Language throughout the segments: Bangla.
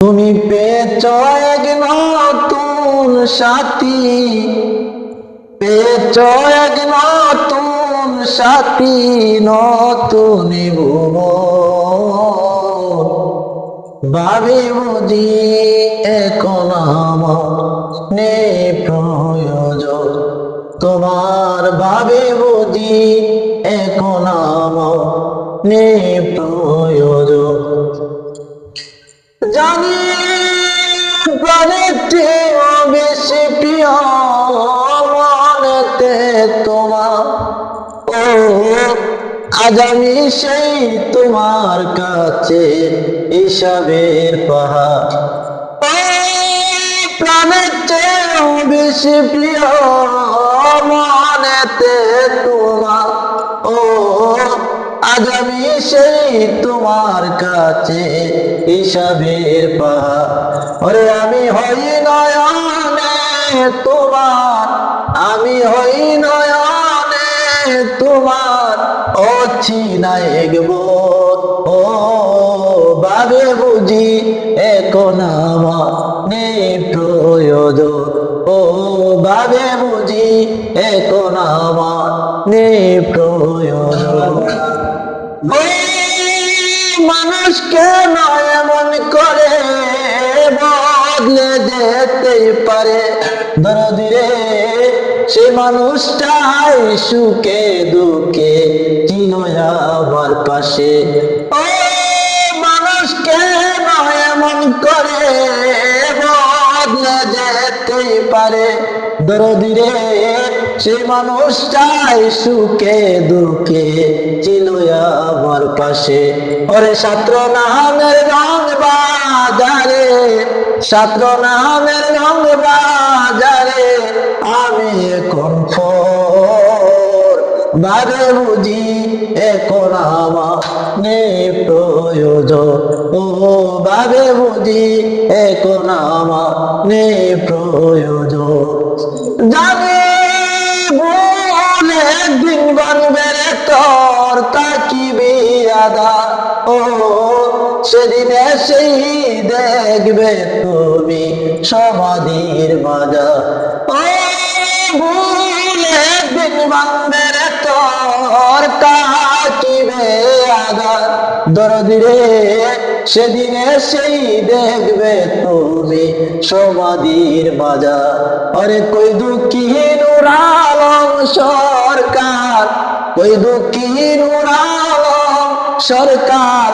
তুমি পেয়েছ এক নতুন সাথী, পেয়েছ এক নতুন সাথী, নতুন ভুবন। ভাবি বুঝি এখন আমার নেই প্রয়োজন তোমার, ভাবি বুঝি এখন আমার নেই প্রয়োজন। জানি প্রাণের চেয়েও বেশি প্রিয় মনেতে তোমার, ও আজ আমি সেই তোমার কাছে হিসাবের পাহাড়। ও প্রাণের চেয়েও বেশি প্রিয় মনেতে তোমার, ও আজ আমি সেই তোমার কাছে হিসাবের পাহাড়। ওরে আমি হই নয়নে তোমার, আমি হই নয়নে তোমার অচিনা একবার। ও ভাবে বুঝি এখন আমার নেই প্রয়োজন, ও ভাবে বুঝি এখন আমার নেই প্রয়োজন। মানুষকে নয় এমন করে বদলে যেতেই পারে, দরদি রে সে মানুষটাই সুখে দুঃখে ছিল আমার পাশে। ও মানুষকে নয় এমন করে বদলে যেতেই পারে, দরদি রে সে মানুষটাই সুখে দুঃখে ছিল আমার পাশে। ওরে ছাত্র নামের রং বাজারে, ছাত্র নামের রং বাজারে আমি এখন ভাবে বুঝি এখন আমার নেই প্রয়োজন, ও ভাবে বুঝি এখন আমার নেই প্রয়োজন। জানি বলে একদিন বানবে রে তোর তাকিবি আদা, ও সেদিন এসেই দেখবে তুমি সমাধির বাজার। ও ভুলে একদিন বানবে রে তোর তাকিবে আদা, দরদি রে সেদিন এসেই দেখবে তুমি সমাধির বাজার। আরে কই দুঃখী নূর আলম সরকার, কই দুঃখী নূর আলম সরকার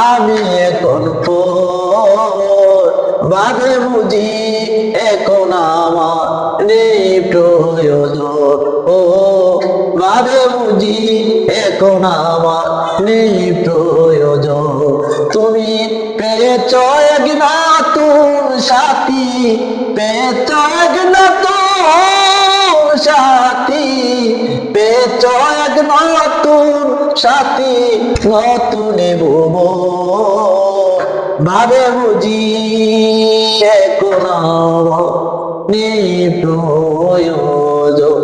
আমি এখন ভাবে বুঝি এখন আমার নেই প্রয়োজন, ও ভাবে বুঝি এখন আমার নেই প্রয়োজন। তুমি পেয়েছ এক নতুন সাথী, পেয়েছ এক নতুন সাথী, পেয়েছ এক নতুন সাথী, নতুন ভুবন। ভাবে বুঝি এখন আমার নেই প্রয়োজন।